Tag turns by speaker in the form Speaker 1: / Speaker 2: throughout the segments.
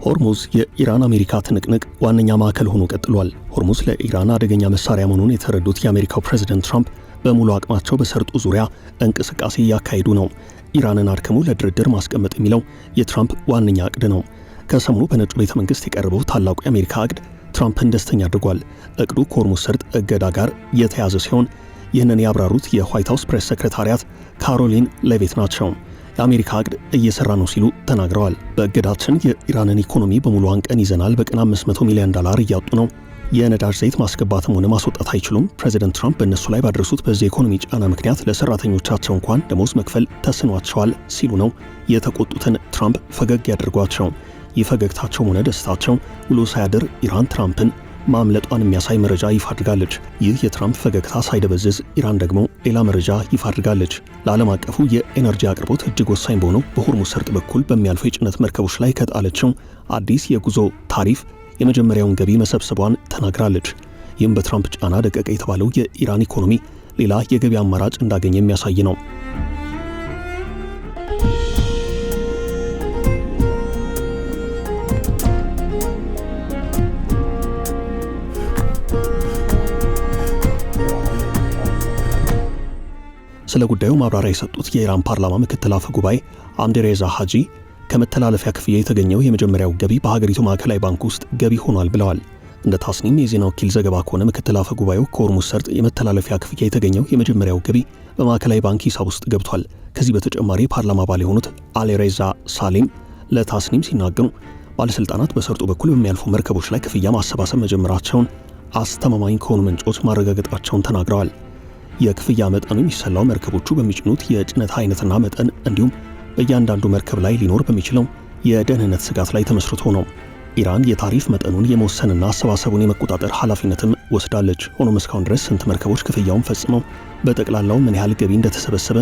Speaker 1: ሆርሙዝ የኢራን አሜሪካ ትንቅንቅ ዋነኛ ማዕከል ሆኖ ቀጥሏል። ሆርሙዝ ለኢራን አደገኛ መሳሪያ መሆኑን የተረዱት የአሜሪካው ፕሬዝዳንት ትራምፕ በሙሉ አቅማቸው በሰርጡ ዙሪያ እንቅስቃሴ እያካሄዱ ነው። ኢራንን አድክሞ ለድርድር ማስቀመጥ የሚለው የትራምፕ ዋነኛ ዕቅድ ነው። ከሰሞኑ በነጩ ቤተ መንግስት የቀረበው ታላቁ የአሜሪካ ዕቅድ ትራምፕን ደስተኛ አድርጓል። ዕቅዱ ከሆርሙዝ ሰርጥ እገዳ ጋር የተያዘ ሲሆን ይህንን ያብራሩት የዋይት ሃውስ ፕሬስ ሴክሬታሪያት ካሮሊን ሌቪት ናቸው። የአሜሪካ ዕቅድ እየሰራ ነው ሲሉ ተናግረዋል። በእቅዳችን የኢራንን ኢኮኖሚ በሙሉ አንቀን ይዘናል። በቀን $500 ሚሊዮን እያጡ ነው። የነዳጅ ዘይት ማስገባትም ሆነ ማስወጣት አይችሉም። ፕሬዚደንት ትራምፕ በእነሱ ላይ ባደረሱት በዚህ ኢኮኖሚ ጫና ምክንያት ለሰራተኞቻቸው እንኳን ደሞዝ መክፈል ተስኗቸዋል ሲሉ ነው የተቆጡትን ትራምፕ ፈገግ ያደርጓቸው። ይህ ፈገግታቸውም ሆነ ደስታቸው ውሎ ሳያድር ኢራን ትራምፕን ማምለጧን የሚያሳይ መረጃ ይፋ አድርጋለች። ይህ የትራምፕ ፈገግታ ሳይደበዝዝ ኢራን ደግሞ ሌላ መረጃ ይፋ አድርጋለች። ለዓለም አቀፉ የኤነርጂ አቅርቦት እጅግ ወሳኝ በሆነው በሆርሙዝ ሰርጥ በኩል በሚያልፉ የጭነት መርከቦች ላይ ከጣለችው አዲስ የጉዞ ታሪፍ የመጀመሪያውን ገቢ መሰብሰቧን ተናግራለች። ይህም በትራምፕ ጫና ደቀቀ የተባለው የኢራን ኢኮኖሚ ሌላ የገቢ አማራጭ እንዳገኘ የሚያሳይ ነው። ስለ ጉዳዩ ማብራሪያ የሰጡት የኢራን ፓርላማ ምክትል አፈ ጉባኤ አምዴሬዛ ሃጂ ከመተላለፊያ ክፍያ የተገኘው የመጀመሪያው ገቢ በሀገሪቱ ማዕከላዊ ባንክ ውስጥ ገቢ ሆኗል ብለዋል። እንደ ታስኒም የዜና ወኪል ዘገባ ከሆነ ምክትል አፈ ጉባኤው ከሆርሙዝ ሰርጥ የመተላለፊያ ክፍያ የተገኘው የመጀመሪያው ገቢ በማዕከላዊ ባንክ ሂሳብ ውስጥ ገብቷል። ከዚህ በተጨማሪ ፓርላማ አባል የሆኑት አሌሬዛ ሳሌም ለታስኒም ሲናገሩ ባለስልጣናት በሰርጡ በኩል በሚያልፉ መርከቦች ላይ ክፍያ ማሰባሰብ መጀመራቸውን አስተማማኝ ከሆኑ ምንጮች ማረጋገጣቸውን ተናግረዋል። የክፍያ መጠኑ የሚሰላው መርከቦቹ በሚጭኑት የጭነት አይነትና መጠን እንዲሁም በእያንዳንዱ መርከብ ላይ ሊኖር በሚችለው የደህንነት ስጋት ላይ ተመስርቶ ነው። ኢራን የታሪፍ መጠኑን የመወሰንና አሰባሰቡን የመቆጣጠር ኃላፊነትም ወስዳለች። ሆኖም እስካሁን ድረስ ስንት መርከቦች ክፍያውን ፈጽመው በጠቅላላው ምን ያህል ገቢ እንደተሰበሰበ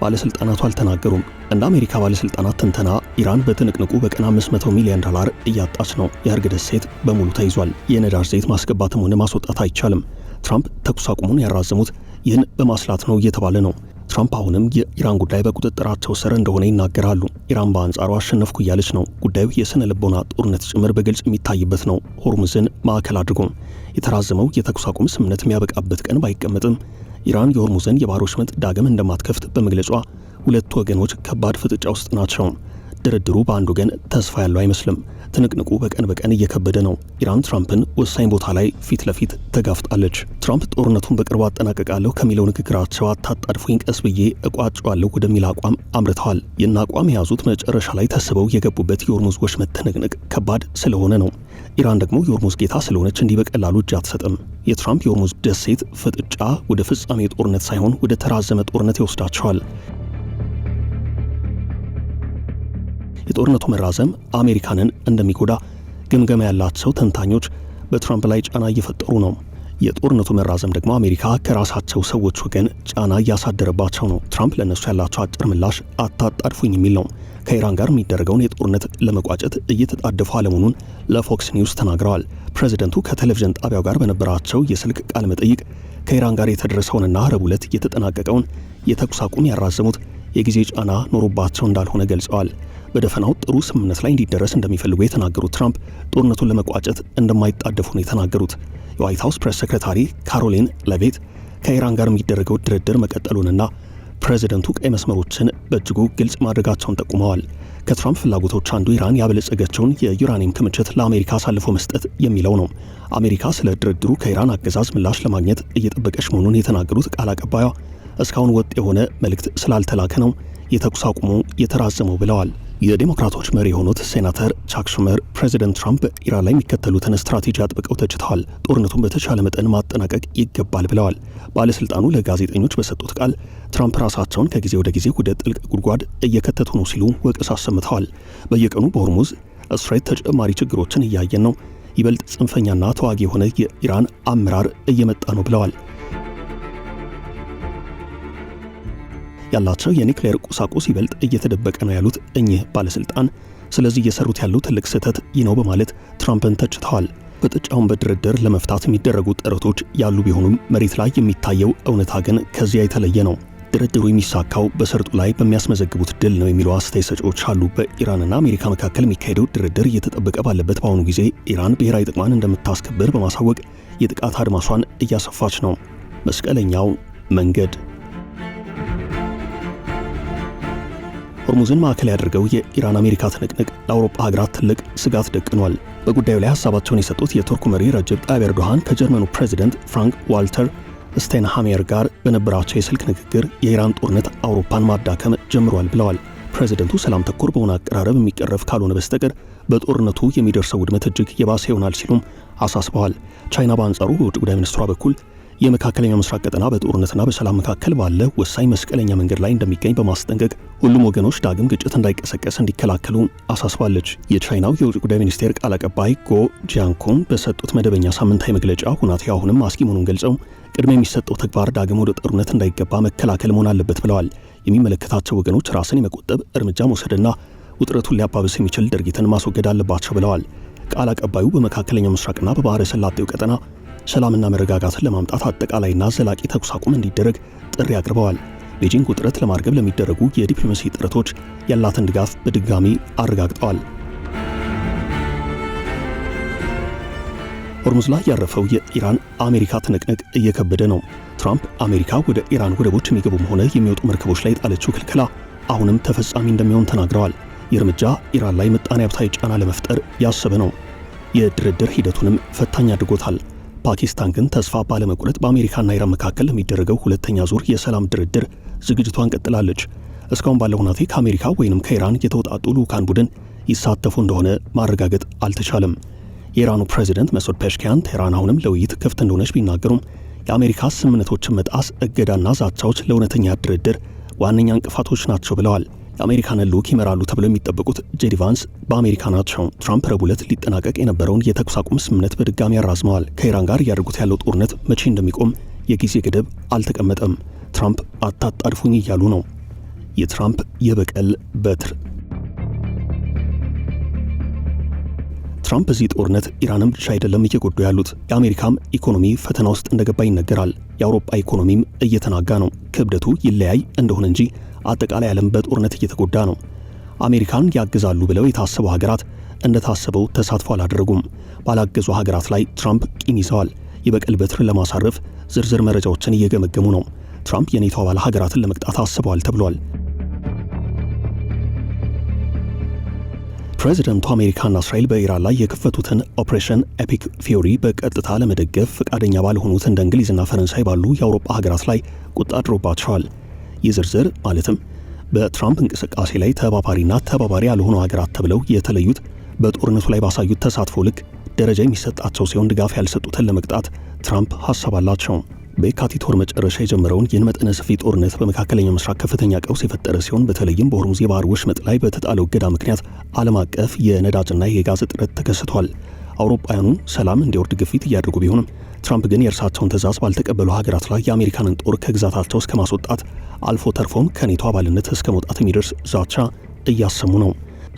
Speaker 1: ባለስልጣናቱ አልተናገሩም። እንደ አሜሪካ ባለስልጣናት ትንተና ኢራን በትንቅንቁ በቀን $500 ሚሊዮን እያጣች ነው። የህርግ ደሴት በሙሉ ተይዟል። የነዳጅ ዘይት ማስገባትም ሆነ ማስወጣት አይቻልም። ትራምፕ ተኩስ አቁሙን ያራዘሙት ይህን በማስላት ነው እየተባለ ነው። ትራምፕ አሁንም የኢራን ጉዳይ በቁጥጥራቸው ስር እንደሆነ ይናገራሉ። ኢራን በአንጻሩ አሸነፍኩ እያለች ነው። ጉዳዩ የስነ ልቦና ጦርነት ጭምር በግልጽ የሚታይበት ነው። ሆርሙዝን ማዕከል አድርጎ የተራዘመው የተኩስ አቁም ስምምነት የሚያበቃበት ቀን ባይቀመጥም ኢራን የሆርሙዝን የባህር ወሽመጥ ዳግም እንደማትከፍት በመግለጿ ሁለቱ ወገኖች ከባድ ፍጥጫ ውስጥ ናቸው። ድርድሩ በአንድ ወገን ተስፋ ያለው አይመስልም። ትንቅንቁ በቀን በቀን እየከበደ ነው። ኢራን ትራምፕን ወሳኝ ቦታ ላይ ፊት ለፊት ተጋፍጣለች። ትራምፕ ጦርነቱን በቅርቡ አጠናቀቃለሁ ከሚለው ንግግራቸው አታጣድፉኝ፣ ቀስ ብዬ እቋጨዋለሁ ወደሚል አቋም አምርተዋል። ይህን አቋም የያዙት መጨረሻ ላይ ተስበው የገቡበት የሆርሙዝ ወሽመጥ ትንቅንቅ ከባድ ስለሆነ ነው። ኢራን ደግሞ የሆርሙዝ ጌታ ስለሆነች እንዲህ በቀላሉ እጅ አትሰጥም። የትራምፕ የሆርሙዝ ደሴት ፍጥጫ ወደ ፍጻሜ ጦርነት ሳይሆን ወደ ተራዘመ ጦርነት ይወስዳቸዋል። የጦርነቱ መራዘም አሜሪካንን እንደሚጎዳ ግምገማ ያላቸው ተንታኞች በትራምፕ ላይ ጫና እየፈጠሩ ነው። የጦርነቱ መራዘም ደግሞ አሜሪካ ከራሳቸው ሰዎች ወገን ጫና እያሳደረባቸው ነው። ትራምፕ ለነሱ ያላቸው አጭር ምላሽ አታጣድፉኝ የሚል ነው። ከኢራን ጋር የሚደረገውን የጦርነት ለመቋጨት እየተጣደፉ አለመሆኑን ለፎክስ ኒውስ ተናግረዋል። ፕሬዚደንቱ ከቴሌቪዥን ጣቢያው ጋር በነበራቸው የስልክ ቃለ መጠይቅ ከኢራን ጋር የተደረሰውንና ረቡዕ ዕለት የተጠናቀቀውን የተኩስ አቁም ያራዘሙት የጊዜ ጫና ኖሮባቸው እንዳልሆነ ገልጸዋል። በደፈናው ጥሩ ስምምነት ላይ እንዲደረስ እንደሚፈልጉ የተናገሩት ትራምፕ ጦርነቱን ለመቋጨት እንደማይጣደፉ ነው የተናገሩት። የዋይት ሃውስ ፕሬስ ሴክሬታሪ ካሮሊን ሌቪት ከኢራን ጋር የሚደረገው ድርድር መቀጠሉንና ፕሬዚደንቱ ቀይ መስመሮችን በእጅጉ ግልጽ ማድረጋቸውን ጠቁመዋል። ከትራምፕ ፍላጎቶች አንዱ ኢራን ያበለጸገችውን የዩራኒየም ክምችት ለአሜሪካ አሳልፎ መስጠት የሚለው ነው። አሜሪካ ስለ ድርድሩ ከኢራን አገዛዝ ምላሽ ለማግኘት እየጠበቀች መሆኑን የተናገሩት ቃል አቀባዩ እስካሁን ወጥ የሆነ መልእክት ስላልተላከ ነው የተኩስ አቁሙ የተራዘመው ብለዋል። የዴሞክራቶች መሪ የሆኑት ሴናተር ቻክ ሹመር ፕሬዚደንት ትራምፕ በኢራን ላይ የሚከተሉትን ስትራቴጂ አጥብቀው ተችተዋል። ጦርነቱን በተቻለ መጠን ማጠናቀቅ ይገባል ብለዋል። ባለስልጣኑ ለጋዜጠኞች በሰጡት ቃል ትራምፕ ራሳቸውን ከጊዜ ወደ ጊዜ ወደ ጥልቅ ጉድጓድ እየከተቱ ነው ሲሉ ወቀሳ አሰምተዋል። በየቀኑ በሆርሙዝ ስትሬት ተጨማሪ ችግሮችን እያየን ነው። ይበልጥ ጽንፈኛና ተዋጊ የሆነ የኢራን አመራር እየመጣ ነው ብለዋል። ያላቸው የኒክሌር ቁሳቁስ ይበልጥ እየተደበቀ ነው ያሉት እኚህ ባለስልጣን ስለዚህ እየሰሩት ያለው ትልቅ ስህተት ይህ ነው በማለት ትራምፕን ተችተዋል። ፍጥጫውን በድርድር ለመፍታት የሚደረጉ ጥረቶች ያሉ ቢሆኑም መሬት ላይ የሚታየው እውነታ ግን ከዚያ የተለየ ነው። ድርድሩ የሚሳካው በሰርጡ ላይ በሚያስመዘግቡት ድል ነው የሚሉ አስተያየት ሰጪዎች አሉ። በኢራንና አሜሪካ መካከል የሚካሄደው ድርድር እየተጠበቀ ባለበት በአሁኑ ጊዜ ኢራን ብሔራዊ ጥቅሟን እንደምታስከብር በማሳወቅ የጥቃት አድማሷን እያሰፋች ነው። መስቀለኛው መንገድ ሆርሙዝን ማዕከል ያደርገው የኢራን አሜሪካ ትንቅንቅ ለአውሮፓ ሀገራት ትልቅ ስጋት ደቅኗል። በጉዳዩ ላይ ሀሳባቸውን የሰጡት የቱርኩ መሪ ረጀብ ጣይብ ኤርዶሃን ከጀርመኑ ፕሬዚደንት ፍራንክ ዋልተር ስቴንሃሜር ጋር በነበራቸው የስልክ ንግግር የኢራን ጦርነት አውሮፓን ማዳከም ጀምሯል ብለዋል። ፕሬዚደንቱ ሰላም ተኮር በሆነ አቀራረብ የሚቀረፍ ካልሆነ በስተቀር በጦርነቱ የሚደርሰው ውድመት እጅግ የባሰ ይሆናል ሲሉም አሳስበዋል። ቻይና በአንጻሩ በውጭ ጉዳይ ሚኒስትሯ በኩል የመካከለኛው ምስራቅ ቀጠና በጦርነትና በሰላም መካከል ባለ ወሳኝ መስቀለኛ መንገድ ላይ እንደሚገኝ በማስጠንቀቅ ሁሉም ወገኖች ዳግም ግጭት እንዳይቀሰቀስ እንዲከላከሉ አሳስባለች። የቻይናው የውጭ ጉዳይ ሚኒስቴር ቃል አቀባይ ጎ ጂያንኩን በሰጡት መደበኛ ሳምንታዊ መግለጫ ሁኔታው አሁንም አስጊ መሆኑን ገልጸው ቅድሚያ የሚሰጠው ተግባር ዳግም ወደ ጦርነት እንዳይገባ መከላከል መሆን አለበት ብለዋል። የሚመለከታቸው ወገኖች ራስን የመቆጠብ እርምጃ መውሰድና ውጥረቱን ሊያባብስ የሚችል ድርጊትን ማስወገድ አለባቸው ብለዋል። ቃል አቀባዩ በመካከለኛው ምስራቅና በባህረ ሰላጤው ቀጠና ሰላምና መረጋጋትን ለማምጣት አጠቃላይና ዘላቂ ተኩስ አቁም እንዲደረግ ጥሪ አቅርበዋል። ቤጂንግ ውጥረት ለማርገብ ለሚደረጉ የዲፕሎማሲ ጥረቶች ያላትን ድጋፍ በድጋሚ አረጋግጠዋል። ሆርሙዝ ላይ ያረፈው የኢራን አሜሪካ ትንቅንቅ እየከበደ ነው። ትራምፕ አሜሪካ ወደ ኢራን ወደቦች የሚገቡም ሆነ የሚወጡ መርከቦች ላይ ጣለችው ክልከላ አሁንም ተፈጻሚ እንደሚሆን ተናግረዋል። ይህ እርምጃ ኢራን ላይ ምጣኔ ሀብታዊ ጫና ለመፍጠር ያሰበ ነው። የድርድር ሂደቱንም ፈታኝ አድርጎታል። ፓኪስታን ግን ተስፋ ባለመቁረጥ በአሜሪካና ኢራን መካከል ለሚደረገው ሁለተኛ ዙር የሰላም ድርድር ዝግጅቷን ቀጥላለች። እስካሁን ባለው ሁኔታ ከአሜሪካ ወይንም ከኢራን የተውጣጡ ልዑካን ቡድን ይሳተፉ እንደሆነ ማረጋገጥ አልተቻለም። የኢራኑ ፕሬዚደንት መሱድ ፔሽኪያን ቴህራን አሁንም ለውይይት ክፍት እንደሆነች ቢናገሩም የአሜሪካ ስምምነቶችን መጣስ፣ እገዳና ዛቻዎች ለእውነተኛ ድርድር ዋነኛ እንቅፋቶች ናቸው ብለዋል። የአሜሪካንን ልዑክ ይመራሉ ተብለው የሚጠበቁት ጄዲ ቫንስ በአሜሪካ ናቸው። ትራምፕ ረቡዕ ዕለት ሊጠናቀቅ የነበረውን የተኩስ አቁም ስምምነት በድጋሚ ያራዝመዋል። ከኢራን ጋር እያደረጉት ያለው ጦርነት መቼ እንደሚቆም የጊዜ ገደብ አልተቀመጠም። ትራምፕ አታጣድፉኝ እያሉ ነው። የትራምፕ የበቀል በትር ትራምፕ በዚህ ጦርነት ኢራንም ብቻ አይደለም እየጎዱ ያሉት፣ የአሜሪካም ኢኮኖሚ ፈተና ውስጥ እንደገባ ይነገራል። የአውሮፓ ኢኮኖሚም እየተናጋ ነው። ክብደቱ ይለያይ እንደሆነ እንጂ አጠቃላይ ዓለም በጦርነት እየተጎዳ ነው። አሜሪካን ያግዛሉ ብለው የታሰቡ ሀገራት እንደታሰበው ተሳትፎ አላደረጉም። ባላገዙ ሀገራት ላይ ትራምፕ ቂም ይዘዋል። የበቀል በትር ለማሳረፍ ዝርዝር መረጃዎችን እየገመገሙ ነው። ትራምፕ የኔቶ አባል ሀገራትን ለመቅጣት አስበዋል ተብሏል። ፕሬዚደንቱ አሜሪካና እስራኤል በኢራን ላይ የከፈቱትን ኦፕሬሽን ኤፒክ ፊዮሪ በቀጥታ ለመደገፍ ፈቃደኛ ባልሆኑት እንደ እንግሊዝና ፈረንሳይ ባሉ የአውሮፓ ሀገራት ላይ ቁጣ አድሮባቸዋል። ይህ ዝርዝር ማለትም በትራምፕ እንቅስቃሴ ላይ ተባባሪና ተባባሪ ያልሆኑ ሀገራት ተብለው የተለዩት በጦርነቱ ላይ ባሳዩት ተሳትፎ ልክ ደረጃ የሚሰጣቸው ሲሆን ድጋፍ ያልሰጡትን ለመቅጣት ትራምፕ ሐሳብ አላቸው። በየካቲት ወር መጨረሻ የጀመረውን ይህን መጠነ ሰፊ ጦርነት በመካከለኛው ምስራቅ ከፍተኛ ቀውስ የፈጠረ ሲሆን በተለይም በሆርሙዝ የባህር ወሽመጥ ላይ በተጣለው እገዳ ምክንያት ዓለም አቀፍ የነዳጅና የጋዝ እጥረት ተከስቷል። አውሮፓውያኑ ሰላም እንዲወርድ ግፊት እያደረጉ ቢሆንም ትራምፕ ግን የእርሳቸውን ትዕዛዝ ባልተቀበሉ ሀገራት ላይ የአሜሪካንን ጦር ከግዛታቸው እስከ ማስወጣት አልፎ ተርፎም ከኔቶ አባልነት እስከ መውጣት የሚደርስ ዛቻ እያሰሙ ነው።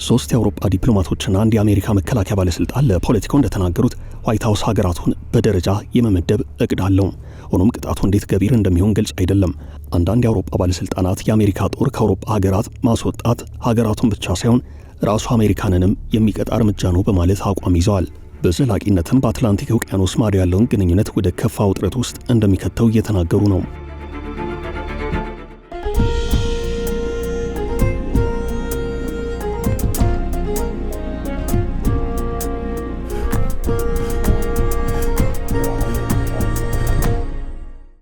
Speaker 1: 3 የአውሮፓ ዲፕሎማቶችና አንድ የአሜሪካ መከላከያ ባለስልጣን ለፖለቲካው እንደተናገሩት ዋይት ሀውስ ሀገራቱን በደረጃ የመመደብ እቅድ አለው። ሆኖም ቅጣቱ እንዴት ገቢር እንደሚሆን ግልጽ አይደለም። አንዳንድ የአውሮፓ ባለስልጣናት የአሜሪካ ጦር ከአውሮፓ ሀገራት ማስወጣት ሀገራቱን ብቻ ሳይሆን ራሱ አሜሪካንንም የሚቀጣ እርምጃ ነው በማለት አቋም ይዘዋል። በዘላቂነትም በአትላንቲክ ውቅያኖስ ማዶ ያለውን ግንኙነት ወደ ከፋ ውጥረት ውስጥ እንደሚከተው እየተናገሩ ነው።